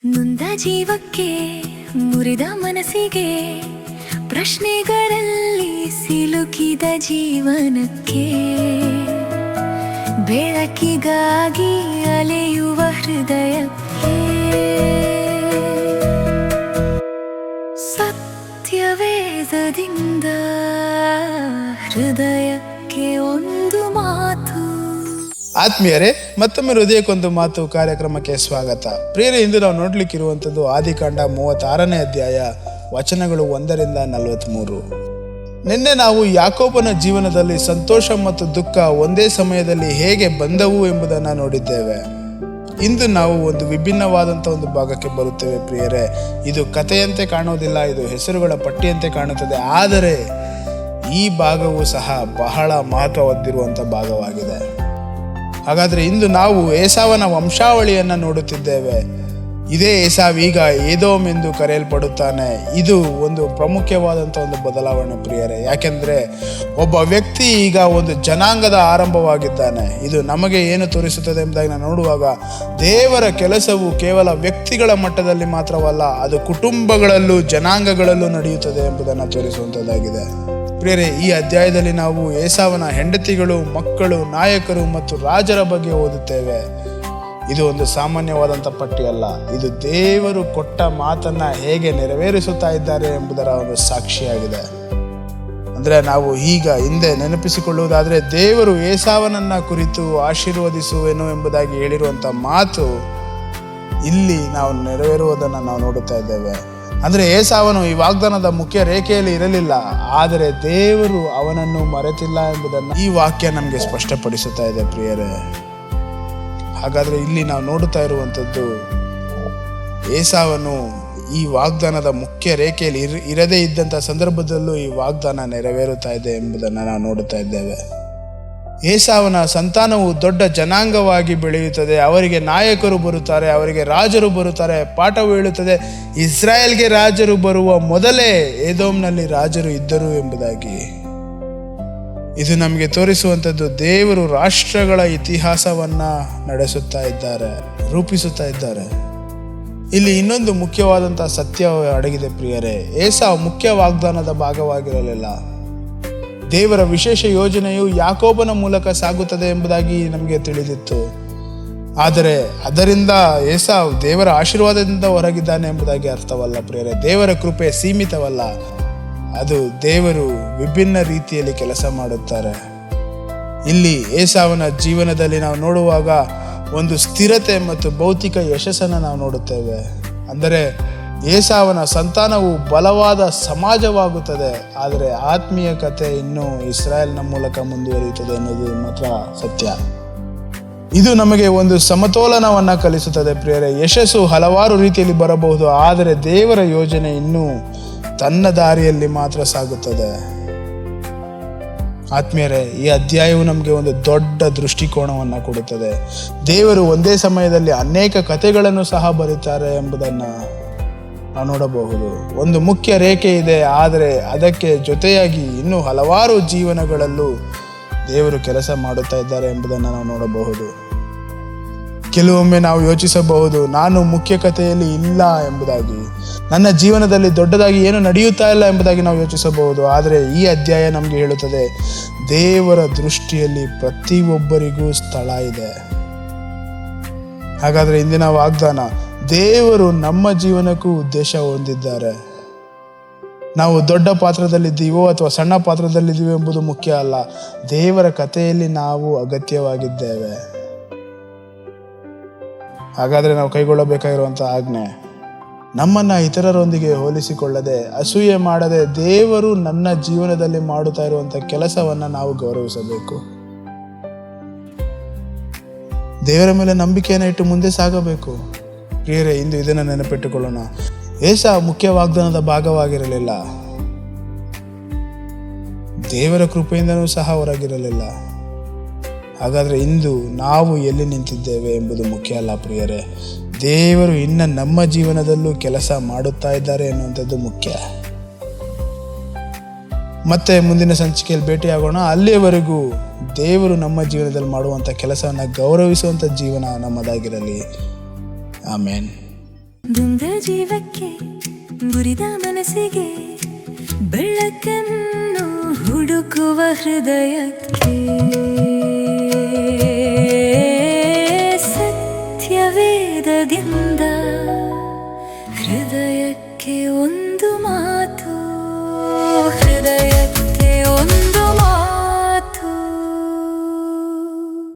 ನೊಂದ ಜೀವಕ್ಕೆ ಮುರಿದ ಮನಸ್ಸಿಗೆ ಪ್ರಶ್ನೆಗಳಲ್ಲಿ ಸಿಲುಕಿದ ಜೀವನಕ್ಕೆ ಬೆಳಕಿಗಾಗಿ ಅಲೆಯುವ ಹೃದಯಕ್ಕೆ ಸತ್ಯವೇದದಿಂದ ಹೃದಯಕ್ಕೆ ಒಂದು ಮಾತು. ಆತ್ಮೀಯರೇ, ಮತ್ತೊಮ್ಮೆ ಹೃದಯಕ್ಕೊಂದು ಮಾತು ಕಾರ್ಯಕ್ರಮಕ್ಕೆ ಸ್ವಾಗತ. ಪ್ರಿಯರೇ, ಇಂದು ನಾವು ನೋಡ್ಲಿಕ್ಕಿರುವಂಥದ್ದು ಆದಿಕಾಂಡ 36ನೇ ಅಧ್ಯಾಯ, ವಚನಗಳು 1ರಿಂದ 43. ನಿನ್ನೆ ನಾವು ಯಾಕೋಬನ ಜೀವನದಲ್ಲಿ ಸಂತೋಷ ಮತ್ತು ದುಃಖ ಒಂದೇ ಸಮಯದಲ್ಲಿ ಹೇಗೆ ಬಂದವು ಎಂಬುದನ್ನು ನೋಡಿದ್ದೇವೆ. ಇಂದು ನಾವು ಒಂದು ವಿಭಿನ್ನವಾದಂಥ ಒಂದು ಭಾಗಕ್ಕೆ ಬರುತ್ತೇವೆ. ಪ್ರಿಯರೇ, ಇದು ಕಥೆಯಂತೆ ಕಾಣುವುದಿಲ್ಲ, ಇದು ಹೆಸರುಗಳ ಪಟ್ಟಿಯಂತೆ ಕಾಣುತ್ತದೆ. ಆದರೆ ಈ ಭಾಗವು ಸಹ ಬಹಳ ಮಹತ್ವ ಹೊಂದಿರುವಂಥ ಭಾಗವಾಗಿದೆ. ಹಾಗಾದರೆ ಇಂದು ನಾವು ಏಸಾವನ ವಂಶಾವಳಿಯನ್ನು ನೋಡುತ್ತಿದ್ದೇವೆ. ಇದೇ ಏಸಾವ್ ಈಗ ಏದೋಮ್ ಎಂದು ಕರೆಯಲ್ಪಡುತ್ತಾನೆ. ಇದು ಒಂದು ಪ್ರಾಮುಖ್ಯವಾದಂಥ ಒಂದು ಬದಲಾವಣೆ ಪ್ರಿಯರೇ. ಯಾಕೆಂದರೆ ಒಬ್ಬ ವ್ಯಕ್ತಿ ಈಗ ಒಂದು ಜನಾಂಗದ ಆರಂಭವಾಗಿದ್ದಾನೆ. ಇದು ನಮಗೆ ಏನು ತೋರಿಸುತ್ತದೆ ಎಂಬುದಾಗಿ ನಾವು ನೋಡುವಾಗ, ದೇವರ ಕೆಲಸವು ಕೇವಲ ವ್ಯಕ್ತಿಗಳ ಮಟ್ಟದಲ್ಲಿ ಮಾತ್ರವಲ್ಲ, ಅದು ಕುಟುಂಬಗಳಲ್ಲೂ ಜನಾಂಗಗಳಲ್ಲೂ ನಡೆಯುತ್ತದೆ ಎಂಬುದನ್ನು ತೋರಿಸುವಂಥದ್ದಾಗಿದೆ. ಪ್ರಿಯರೇ, ಈ ಅಧ್ಯಾಯದಲ್ಲಿ ನಾವು ಏಸಾವನ ಹೆಂಡತಿಗಳು, ಮಕ್ಕಳು, ನಾಯಕರು ಮತ್ತು ರಾಜರ ಬಗ್ಗೆ ಓದುತ್ತೇವೆ. ಇದು ಒಂದು ಸಾಮಾನ್ಯವಾದಂಥ ಪಟ್ಟಿಯಲ್ಲ, ಇದು ದೇವರು ಕೊಟ್ಟ ಮಾತನ್ನ ಹೇಗೆ ನೆರವೇರಿಸುತ್ತಾ ಇದ್ದಾರೆ ಎಂಬುದರ ಒಂದು ಸಾಕ್ಷಿಯಾಗಿದೆ. ಅಂದರೆ ನಾವು ಈಗ ಹಿಂದೆ ನೆನಪಿಸಿಕೊಳ್ಳುವುದಾದರೆ, ದೇವರು ಏಸಾವನನ್ನ ಕುರಿತು ಆಶೀರ್ವದಿಸುವೆನು ಎಂಬುದಾಗಿ ಹೇಳಿರುವಂಥ ಮಾತು ಇಲ್ಲಿ ನಾವು ನೆರವೇರುವುದನ್ನು ನಾವು ನೋಡುತ್ತಾ ಇದ್ದೇವೆ. ಅಂದರೆ ಏಸಾವನು ಈ ವಾಗ್ದಾನದ ಮುಖ್ಯ ರೇಖೆಯಲ್ಲಿ ಇರಲಿಲ್ಲ, ಆದರೆ ದೇವರು ಅವನನ್ನು ಮರೆತಿಲ್ಲ ಎಂಬುದನ್ನು ಈ ವಾಕ್ಯ ನಮಗೆ ಸ್ಪಷ್ಟಪಡಿಸುತ್ತಾ ಇದೆ ಪ್ರಿಯರೇ. ಹಾಗಾದರೆ ಇಲ್ಲಿ ನಾವು ನೋಡುತ್ತಾ ಇರುವಂಥದ್ದು, ಏಸಾವನು ಈ ವಾಗ್ದಾನದ ಮುಖ್ಯ ರೇಖೆಯಲ್ಲಿ ಇರದೇ ಇದ್ದಂಥ ಸಂದರ್ಭದಲ್ಲೂ ಈ ವಾಗ್ದಾನ ನೆರವೇರುತ್ತಾ ಇದೆ ಎಂಬುದನ್ನು ನಾವು ನೋಡುತ್ತಾ ಇದ್ದೇವೆ. ಏಸಾವನ ಸಂತಾನವು ದೊಡ್ಡ ಜನಾಂಗವಾಗಿ ಬೆಳೆಯುತ್ತದೆ. ಅವರಿಗೆ ನಾಯಕರು ಬರುತ್ತಾರೆ, ಅವರಿಗೆ ರಾಜರು ಬರುತ್ತಾರೆ. ಪಾಠವು ಹೇಳುತ್ತದೆ, ಇಸ್ರಾಯೇಲ್ಗೆ ರಾಜರು ಬರುವ ಮೊದಲೇ ಏದೋಮ್ನಲ್ಲಿ ರಾಜರು ಇದ್ದರು ಎಂಬುದಾಗಿ. ಇದು ನಮಗೆ ತೋರಿಸುವಂಥದ್ದು, ದೇವರು ರಾಷ್ಟ್ರಗಳ ಇತಿಹಾಸವನ್ನ ನಡೆಸುತ್ತಾ ಇದ್ದಾರೆ, ರೂಪಿಸುತ್ತಾ ಇದ್ದಾರೆ. ಇಲ್ಲಿ ಇನ್ನೊಂದು ಮುಖ್ಯವಾದಂಥ ಸತ್ಯ ಅಡಗಿದೆ ಪ್ರಿಯರೇ. ಏಸಾವ್ ಮುಖ್ಯ ವಾಗ್ದಾನದ ಭಾಗವಾಗಿರಲಿಲ್ಲ. ದೇವರ ವಿಶೇಷ ಯೋಜನೆಯು ಯಾಕೋಬನ ಮೂಲಕ ಸಾಗುತ್ತದೆ ಎಂಬುದಾಗಿ ನಮಗೆ ತಿಳಿದಿತ್ತು. ಆದರೆ ಅದರಿಂದ ಏಸಾವ್ ದೇವರ ಆಶೀರ್ವಾದದಿಂದ ಹೊರಗಿದ್ದಾನೆ ಎಂಬುದಾಗಿ ಅರ್ಥವಲ್ಲ ಪ್ರಿಯರೇ. ದೇವರ ಕೃಪೆ ಸೀಮಿತವಲ್ಲ, ಅದು ದೇವರು ವಿಭಿನ್ನ ರೀತಿಯಲ್ಲಿ ಕೆಲಸ ಮಾಡುತ್ತಾರೆ. ಇಲ್ಲಿ ಏಸಾವನ ಜೀವನದಲ್ಲಿ ನಾವು ನೋಡುವಾಗ ಒಂದು ಸ್ಥಿರತೆ ಮತ್ತು ಭೌತಿಕ ಯಶಸ್ಸನ್ನು ನಾವು ನೋಡುತ್ತೇವೆ. ಅಂದರೆ ಏಸಾವನ ಸಂತಾನವು ಬಲವಾದ ಸಮಾಜವಾಗುತ್ತದೆ, ಆದರೆ ಆತ್ಮೀಯ ಕಥೆ ಇನ್ನೂ ಇಸ್ರಾಯೇಲ್ನ ಮೂಲಕ ಮುಂದುವರಿಯುತ್ತದೆ ಎನ್ನುವುದು ಮಾತ್ರ ಸತ್ಯ. ಇದು ನಮಗೆ ಒಂದು ಸಮತೋಲನವನ್ನು ಕಲಿಸುತ್ತದೆ ಪ್ರಿಯರೇ. ಯಶಸ್ಸು ಹಲವಾರು ರೀತಿಯಲ್ಲಿ ಬರಬಹುದು, ಆದರೆ ದೇವರ ಯೋಜನೆ ಇನ್ನೂ ತನ್ನ ದಾರಿಯಲ್ಲಿ ಮಾತ್ರ ಸಾಗುತ್ತದೆ. ಆತ್ಮೀಯರೇ, ಈ ಅಧ್ಯಾಯವು ನಮಗೆ ಒಂದು ದೊಡ್ಡ ದೃಷ್ಟಿಕೋನವನ್ನು ಕೊಡುತ್ತದೆ. ದೇವರು ಒಂದೇ ಸಮಯದಲ್ಲಿ ಅನೇಕ ಕಥೆಗಳನ್ನು ಸಹ ಬರೀತಾರೆ ಎಂಬುದನ್ನು ನಾವು ನೋಡಬಹುದು. ಒಂದು ಮುಖ್ಯ ರೇಖೆ ಇದೆ, ಆದರೆ ಅದಕ್ಕೆ ಜೊತೆಯಾಗಿ ಇನ್ನೂ ಹಲವಾರು ಜೀವನಗಳಲ್ಲೂ ದೇವರು ಕೆಲಸ ಮಾಡುತ್ತಾ ಇದ್ದಾರೆ ಎಂಬುದನ್ನು ನಾವು ನೋಡಬಹುದು. ಕೆಲವೊಮ್ಮೆ ನಾವು ಯೋಚಿಸಬಹುದು, ನಾನು ಮುಖ್ಯ ಕಥೆಯಲ್ಲಿ ಇಲ್ಲ ಎಂಬುದಾಗಿ, ನನ್ನ ಜೀವನದಲ್ಲಿ ದೊಡ್ಡದಾಗಿ ಏನು ನಡೆಯುತ್ತಾ ಇಲ್ಲ ಎಂಬುದಾಗಿ ನಾವು ಯೋಚಿಸಬಹುದು. ಆದರೆ ಈ ಅಧ್ಯಾಯ ನಮಗೆ ಹೇಳುತ್ತದೆ, ದೇವರ ದೃಷ್ಟಿಯಲ್ಲಿ ಪ್ರತಿಯೊಬ್ಬರಿಗೂ ಸ್ಥಳ ಇದೆ. ಹಾಗಾದರೆ ಇಂದಿನ ವಾಗ್ದಾನ, ದೇವರು ನಮ್ಮ ಜೀವನಕ್ಕೂ ಉದ್ದೇಶ ಹೊಂದಿದ್ದಾರೆ. ನಾವು ದೊಡ್ಡ ಪಾತ್ರದಲ್ಲಿದ್ದೀವೋ ಅಥವಾ ಸಣ್ಣ ಪಾತ್ರದಲ್ಲಿದ್ದೀವೋ ಎಂಬುದು ಮುಖ್ಯ ಅಲ್ಲ, ದೇವರ ಕಥೆಯಲ್ಲಿ ನಾವು ಅಗತ್ಯವಾಗಿದ್ದೇವೆ. ಹಾಗಾದರೆ ನಾವು ಕೈಗೊಳ್ಳಬೇಕಾಗಿರುವಂಥ ಆಜ್ಞೆ, ನಮ್ಮನ್ನು ಇತರರೊಂದಿಗೆ ಹೋಲಿಸಿಕೊಳ್ಳದೆ, ಅಸೂಯೆ ಮಾಡದೆ, ದೇವರು ನನ್ನ ಜೀವನದಲ್ಲಿ ಮಾಡುತ್ತಾ ಇರುವಂಥ ಕೆಲಸವನ್ನು ನಾವು ಗೌರವಿಸಬೇಕು. ದೇವರ ಮೇಲೆ ನಂಬಿಕೆಯನ್ನು ಇಟ್ಟು ಮುಂದೆ ಸಾಗಬೇಕು. ಪ್ರಿಯರೇ, ಇಂದು ಇದನ್ನು ನೆನಪಿಟ್ಟುಕೊಳ್ಳೋಣ. ಏಸಾವ್ ಮುಖ್ಯ ವಾಗ್ದಾನದ ಭಾಗವಾಗಿರಲಿಲ್ಲ, ದೇವರ ಕೃಪೆಯಿಂದನೂ ಸಹ ಹೊರಗಿರಲಿಲ್ಲ. ಹಾಗಾದರೆ ಇಂದು ನಾವು ಎಲ್ಲಿ ನಿಂತಿದ್ದೇವೆ ಎಂಬುದು ಮುಖ್ಯ ಅಲ್ಲ ಪ್ರಿಯರೇ. ದೇವರು ಇನ್ನು ನಮ್ಮ ಜೀವನದಲ್ಲೂ ಕೆಲಸ ಮಾಡುತ್ತಾ ಇದ್ದಾರೆ ಎನ್ನುವಂಥದ್ದು ಮುಖ್ಯ. ಮತ್ತೆ ಮುಂದಿನ ಸಂಚಿಕೆಯಲ್ಲಿ ಭೇಟಿಯಾಗೋಣ. ಅಲ್ಲಿಯವರೆಗೂ ದೇವರು ನಮ್ಮ ಜೀವನದಲ್ಲಿ ಮಾಡುವಂಥ ಕೆಲಸವನ್ನು ಗೌರವಿಸುವಂಥ ಜೀವನ ನಮ್ಮದಾಗಿರಲಿ. ಆಮೇನ್. ದುಂದ ಜೀವಕ್ಕೆ ಮುರಿದ ಮನಸ್ಸಿಗೆ ಬೆಳಕನ್ನು ಹುಡುಕುವ ಹೃದಯಕ್ಕೆ ಸತ್ಯವೇದದಿಂದ ಹೃದಯಕ್ಕೆ ಒಂದು